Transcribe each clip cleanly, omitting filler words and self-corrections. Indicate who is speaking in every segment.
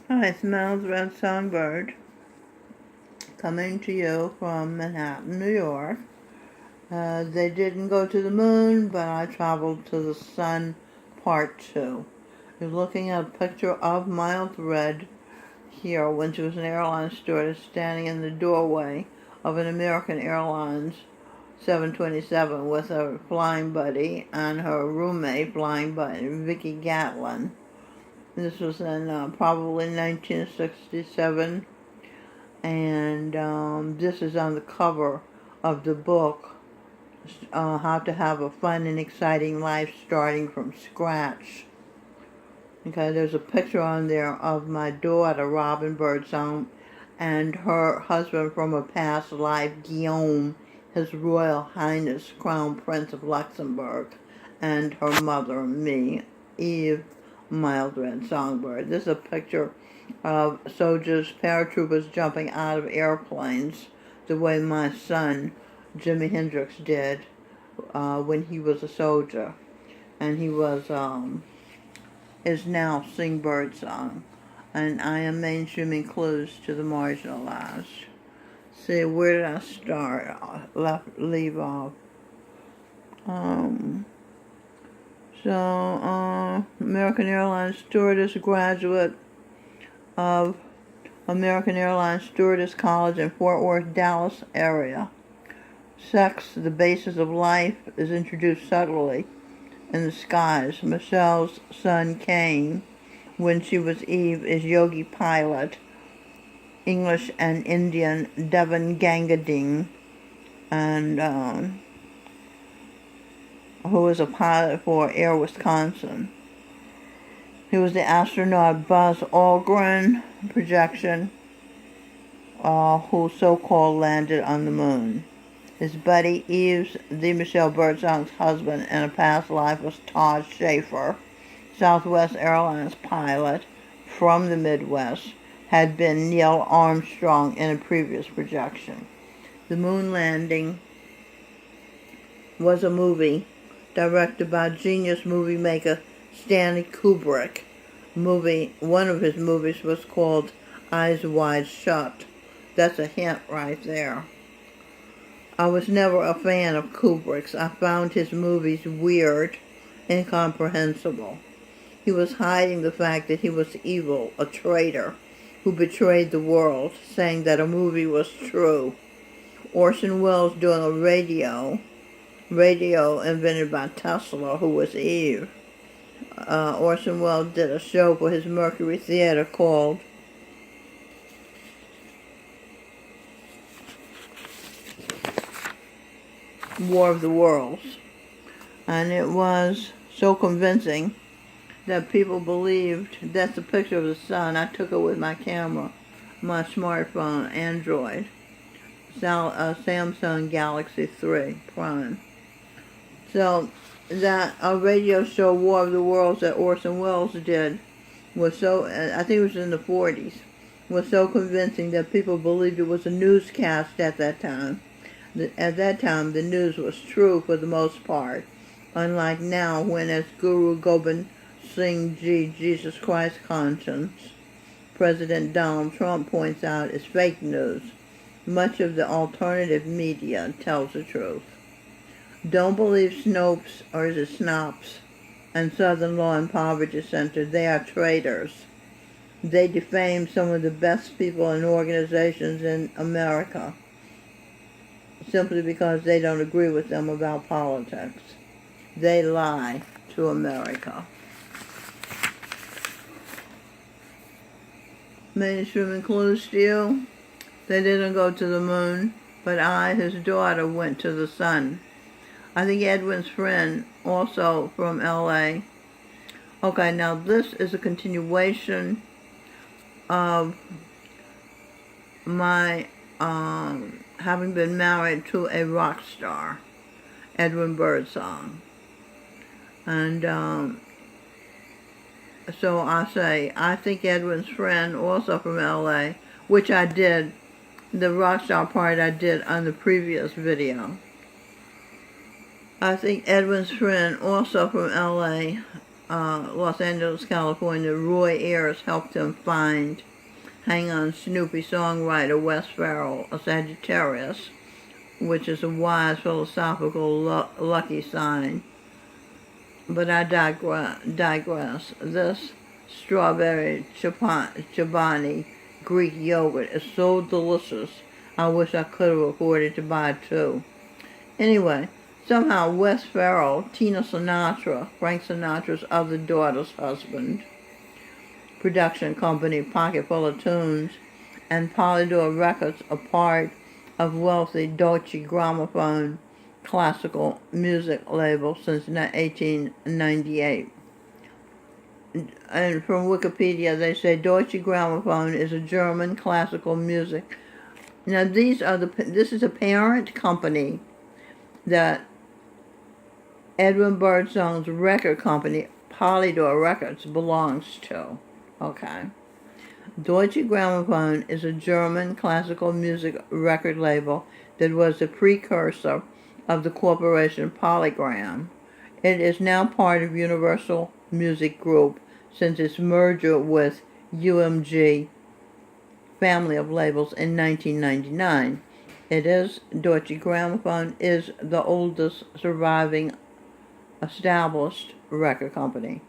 Speaker 1: Hi, it's Mel's Red Songbird coming to you from Manhattan, New York. They didn't go to the moon, but I traveled to the sun, part 2. You're looking at a picture of Miles Red here when she was an airline stewardess standing in the doorway of an American Airlines 727 with her flying buddy and her roommate flying buddy, Vicki Gatlin. This was in probably 1967. And this is on the cover of the book, How to Have a Fun and Exciting Life Starting from Scratch. Okay, there's a picture on there of my daughter, Robin Birdsong, and her husband from a past life, Guillaume, His Royal Highness Crown Prince of Luxembourg, and her mother, me, Eve, Miles Red Songbird. This is a picture of soldiers, paratroopers jumping out of airplanes the way my son, Jimi Hendrix, did when he was a soldier. And he is now Sing Birdsong. And I am mainstreaming clues to the marginalized. See, where did I start? Leave off. American Airlines stewardess, graduate of American Airlines Stewardess College in Fort Worth, Dallas area. Sex, the basis of life, is introduced subtly in the skies. Michelle's son Cain, when she was Eve, is Yogi Pilot, English and Indian Devon Gangading, and who was a pilot for Air Wisconsin. He was the astronaut Buzz Aldrin projection, who so-called landed on the moon. His buddy Eve's, the Michelle Birdsong's husband in a past life, was Todd Schaefer, Southwest Airlines pilot from the Midwest, had been Neil Armstrong in a previous projection. The moon landing was a movie directed by genius movie maker Stanley Kubrick. One of his movies was called Eyes Wide Shut. That's a hint right there. I was never a fan of Kubrick's. I found his movies weird, incomprehensible. He was hiding the fact that he was evil, a traitor, who betrayed the world, saying that a movie was true. Orson Welles doing a radio invented by Tesla, who was Eve. Orson Welles did a show for his Mercury Theater called War of the Worlds. And it was so convincing that people believed. That's a picture of the sun. I took it with my camera, my smartphone, Android, Samsung Galaxy 3 Prime. So that a radio show, War of the Worlds, that Orson Welles did was so, I think it was in the 40s, was so convincing that people believed it was a newscast at that time. At that time, the news was true for the most part, unlike now when, as Guru Gobind Singh Ji, Jesus Christ conscience, President Donald Trump points out, is fake news. Much of the alternative media tells the truth. Don't believe Snopes, or is it Snops, and Southern Law and Poverty Center. They are traitors. They defame some of the best people and organizations in America simply because they don't agree with them about politics. They lie to America. Mainstream includes you. They didn't go to the moon, but I, his daughter, went to the sun. I think Edwin's friend, also from LA. Okay, now this is a continuation of my having been married to a rock star, Edwin Birdsong. And so I say, I think Edwin's friend, also from LA, which I did, the rock star part I did on the previous video. I think Edwin's friend, also from LA, Los Angeles, California, Roy Ayers helped him find Hang On Snoopy songwriter Wes Farrell, a Sagittarius, which is a wise, philosophical, lucky sign. But I digress. This strawberry Chobani Greek yogurt is so delicious, I wish I could have afforded to buy two. Anyway, somehow Wes Farrell, Tina Sinatra, Frank Sinatra's other daughter's husband, production company Pocketful of Tunes, and Polydor Records, a part of wealthy Deutsche Grammophon classical music label since 1898. And from Wikipedia, they say Deutsche Grammophon is a German classical music. Now, this is a parent company that Edwin Birdsong's record company, Polydor Records, belongs to. Okay. Deutsche Grammophon is a German classical music record label that was the precursor of the corporation Polygram. It is now part of Universal Music Group since its merger with UMG family of labels in 1999. Deutsche Grammophon is the oldest surviving established record company.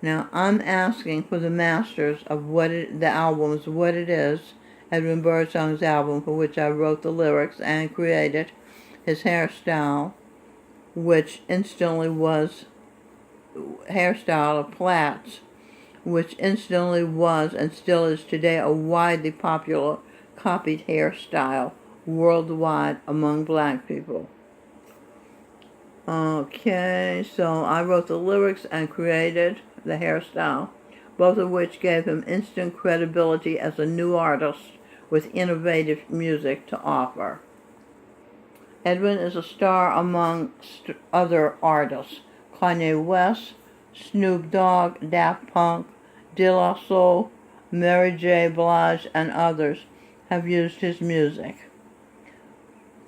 Speaker 1: Now, I'm asking for the masters of what it is, Edwin Birdsong's album, for which I wrote the lyrics and created his hairstyle, which instantly was hairstyle of plaits, which instantly was and still is today a widely popular copied hairstyle worldwide among black people. Okay, so I wrote the lyrics and created the hairstyle, both of which gave him instant credibility as a new artist with innovative music to offer. Edwin is a star among other artists: Kanye West, Snoop Dogg, Daft Punk, De La Soul, Mary J. Blige, and others have used his music.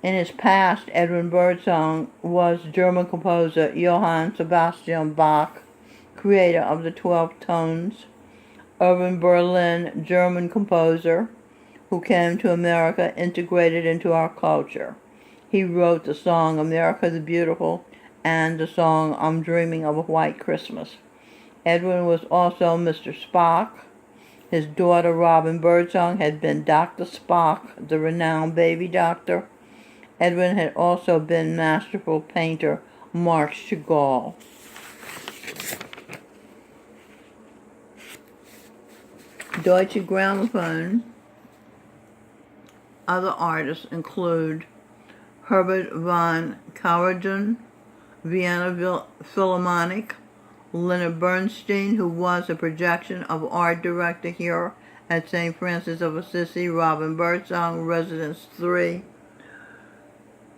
Speaker 1: In his past, Edwin Birdsong was German composer Johann Sebastian Bach, creator of the 12 tones. Irving Berlin, German composer who came to America, integrated into our culture. He wrote the song America the Beautiful and the song I'm Dreaming of a White Christmas. Edwin was also Mr. Spock. His daughter Robin Birdsong had been Dr. Spock, the renowned baby doctor. Edwin had also been masterful painter Marc Chagall. Deutsche Grammophon other artists include Herbert von Karajan, Vienna Philharmonic, Leonard Bernstein, who was a projection of art director here at St. Francis of Assisi, Robin Birdsong, Residence 3,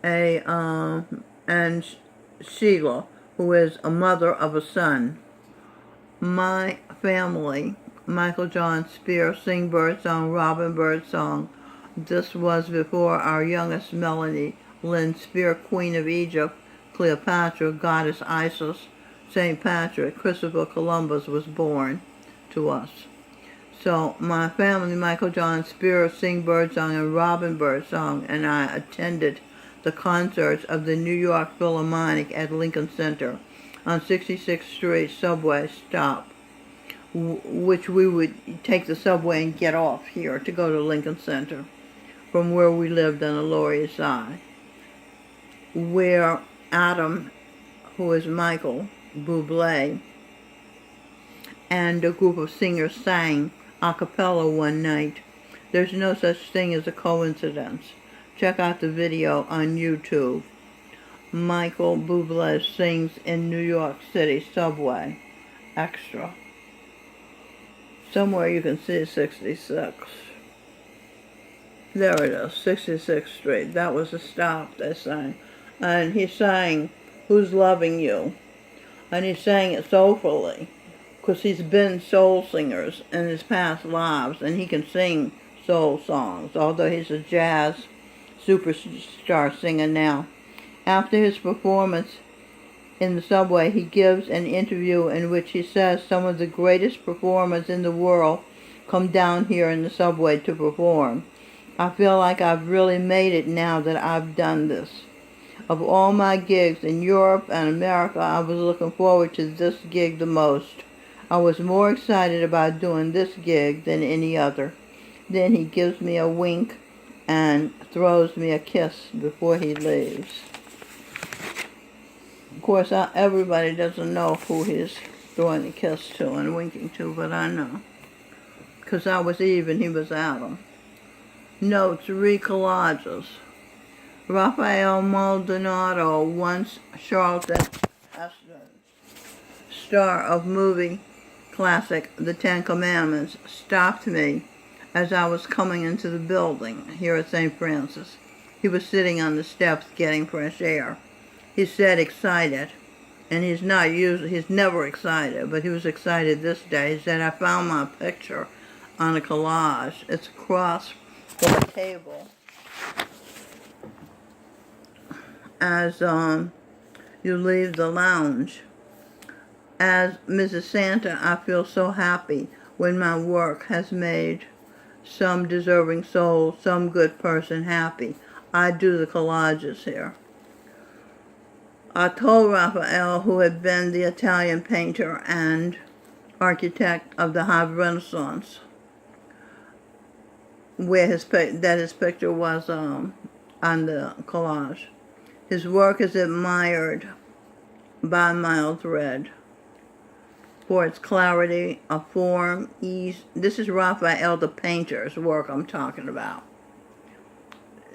Speaker 1: and Sheila, who is a mother of a son. My family, Michael John Spear, Sing Birdsong, Robin Birdsong. This was before our youngest Melanie Lynn Spear, Queen of Egypt, Cleopatra, Goddess Isis, St. Patrick, Christopher Columbus was born to us. So my family, Michael John Spear, Sing Birdsong, and Robin Birdsong, and I attended the concerts of the New York Philharmonic at Lincoln Center on 66th Street subway stop, which we would take the subway and get off here to go to Lincoln Center from where we lived on the Lower East Side, where Adam, who is Michael Bublé, and a group of singers sang a cappella one night. There's no such thing as a coincidence. Check out the video on YouTube. Michael Bublé sings in New York City subway. Extra. Somewhere you can see 66. There it is, 66th Street. That was the stop they sang. And he sang, Who's Loving You? And he sang it soulfully, because he's been soul singers in his past lives, and he can sing soul songs, although he's a jazz superstar singer now. After his performance in the subway, he gives an interview in which he says some of the greatest performers in the world come down here in the subway to perform. I feel like I've really made it now that I've done this. Of all my gigs in Europe and America, I was looking forward to this gig the most. I was more excited about doing this gig than any other. Then he gives me a wink and throws me a kiss before he leaves. Of course, everybody doesn't know who he's throwing a kiss to and winking to, but I know. Because I was Eve and he was Adam. Notes, recollages. Raphael Maldonado, once Charlton Heston, star of movie classic The Ten Commandments, stopped me as I was coming into the building here at St. Francis. He was sitting on the steps getting fresh air. He said excited, and he's never excited, but he was excited this day. He said, I found my picture on a collage. It's across from a table as you leave the lounge. As Mrs. Santa, I feel so happy when my work has made some deserving soul, some good person happy. I do the collages here. I told Raphael, who had been the Italian painter and architect of the High Renaissance, where his picture was on the collage. His work is admired by Miles Red for its clarity of form, ease. This is Raphael the painter's work I'm talking about.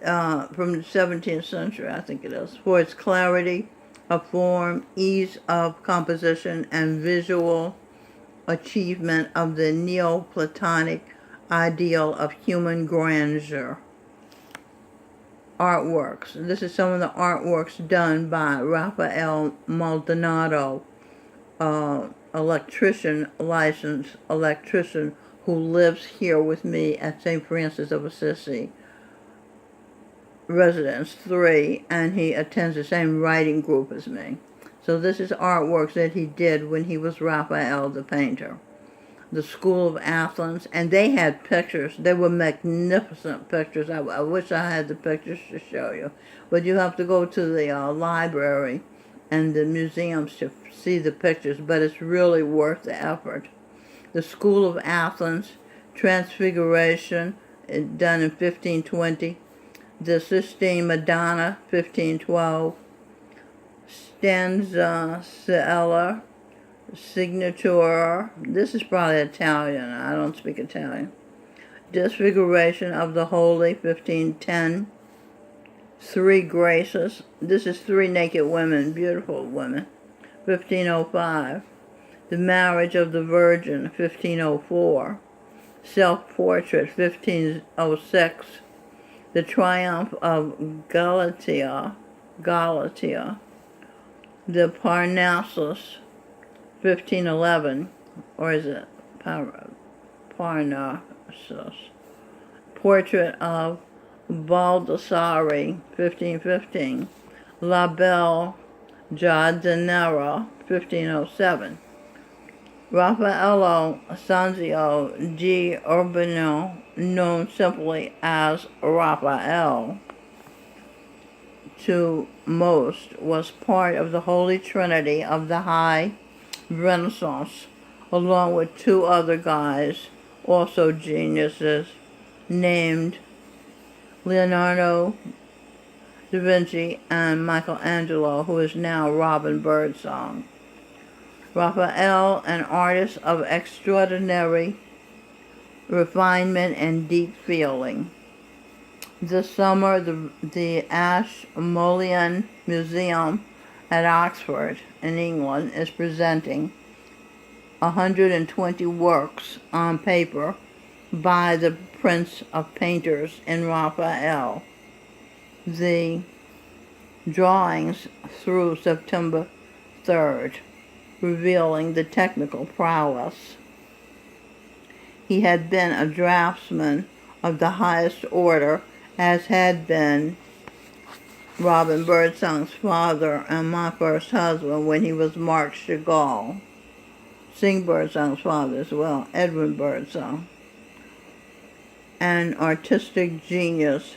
Speaker 1: From the 17th century, I think it is. For its clarity of form, ease of composition, and visual achievement of the Neoplatonic ideal of human grandeur. Artworks. This is some of the artworks done by Raphael Maldonado, licensed electrician who lives here with me at St. Francis of Assisi, Residence 3, and he attends the same writing group as me. So this is artworks that he did when he was Raphael the painter. The School of Athens, and they had pictures. They were magnificent pictures. I wish I had the pictures to show you. But you have to go to the library and the museums to see the pictures, but it's really worth the effort. The School of Athens, Transfiguration, done in 1520. The Sistine Madonna, 1512. Stanza Ciela, Signature. This is probably Italian. I don't speak Italian. Disfiguration of the Holy, 1510. Three Graces. This is Three Naked Women, beautiful women, 1505. The Marriage of the Virgin, 1504. Self-Portrait, 1506. The Triumph of Galatea. The Parnassus, 1511, or is it Parnassus? Portrait of Baldassare, 1515. La Belle Giardiniera, 1507. Raffaello Sanzio di Urbino, known simply as Raphael to most, was part of the Holy Trinity of the High Renaissance, along with two other guys, also geniuses, named Leonardo da Vinci and Michelangelo, who is now Robin Birdsong. Raphael, an artist of extraordinary refinement and deep feeling. This summer, the Ashmolean Museum at Oxford, in England, is presenting 120 works on paper by the Prince of Painters in Raphael. The drawings through September 3rd, revealing the technical prowess. He had been a draftsman of the highest order, as had been Robin Birdsong's father and my first husband when he was Marc Chagall. Sing Birdsong's father as well, Edwin Birdsong. An artistic genius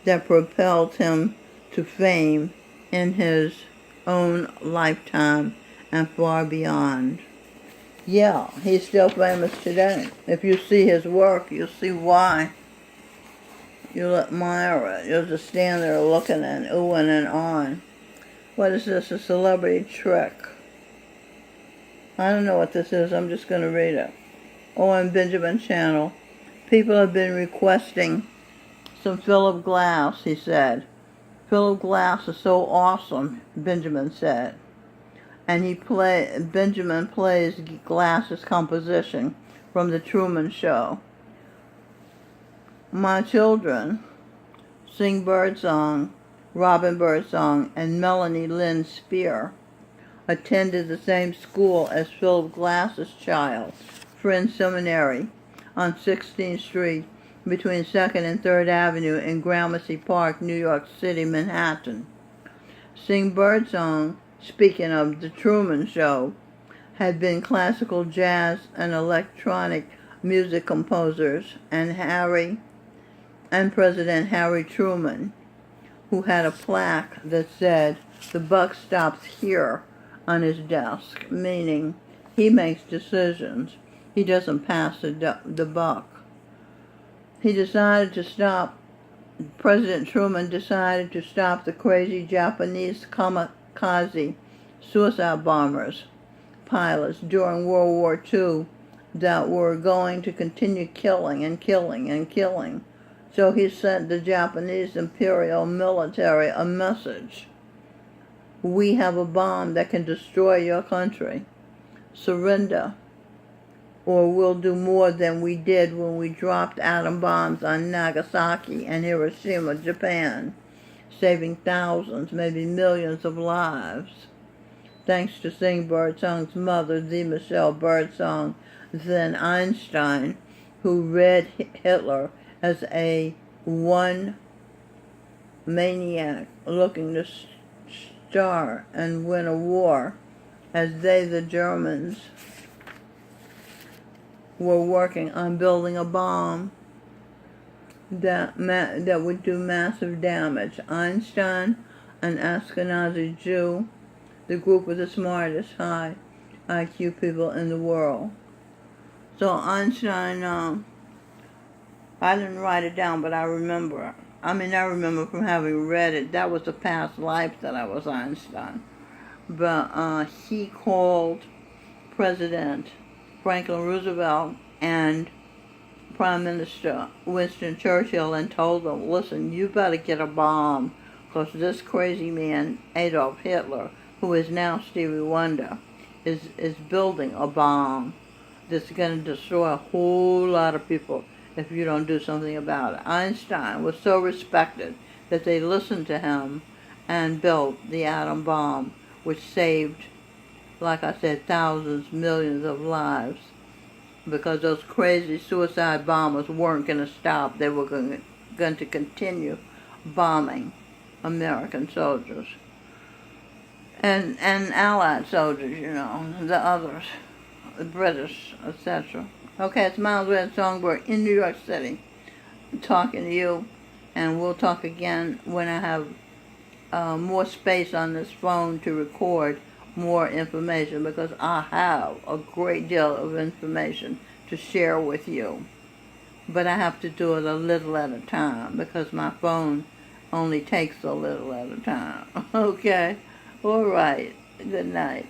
Speaker 1: that propelled him to fame in his own lifetime and far beyond. Yeah, he's still famous today. If you see his work, you'll see why. You'll admire it. You'll just stand there looking and oohing and ahhing. What is this? A celebrity trick. I don't know what this is. I'm just going to read it. On Benjamin channel. People have been requesting some Philip Glass, he said. Philip Glass is so awesome, Benjamin said. And Benjamin plays Glass's composition from The Truman Show. My children, Sing Birdsong, Robin Birdsong, and Melanie Lynn Spear, attended the same school as Philip Glass's child, Friend Seminary, on 16th Street between 2nd and 3rd Avenue in Gramercy Park, New York City, Manhattan. Sing Birdsong, speaking of The Truman Show, had been classical jazz and electronic music composers, and President Harry Truman, who had a plaque that said, "The buck stops here," on his desk, meaning he makes decisions. He doesn't pass the buck. President Truman decided to stop the crazy Japanese kamikaze suicide bombers, pilots during World War II that were going to continue killing and killing and killing. So he sent the Japanese Imperial military a message. We have a bomb that can destroy your country. Surrender, or we'll do more than we did when we dropped atom bombs on Nagasaki and Hiroshima, Japan, saving thousands, maybe millions of lives. Thanks to Sing Birdsong's mother, the Michelle Birdsong, then Einstein, who read Hitler as a one maniac looking to star and win a war, as they, the Germans, were working on building a bomb that would do massive damage. Einstein, an Ashkenazi Jew, the group of the smartest high IQ people in the world. So Einstein, I didn't write it down, but I remember. I remember from having read it. That was a past life that I was Einstein. But he called President Franklin Roosevelt and Prime Minister Winston Churchill and told them, listen, you better get a bomb, because this crazy man, Adolf Hitler, who is now Stevie Wonder, is building a bomb that's going to destroy a whole lot of people if you don't do something about it. Einstein was so respected that they listened to him and built the atom bomb, which saved, like I said, thousands, millions of lives, because those crazy suicide bombers weren't going to stop. They were going to continue bombing American soldiers and Allied soldiers, the others, the British, etc. Okay, it's Miles Red Songbird in New York City talking to you, and we'll talk again when I have more space on this phone to record more information, because I have a great deal of information to share with you. But I have to do it a little at a time, because my phone only takes a little at a time. Okay? All right. Good night.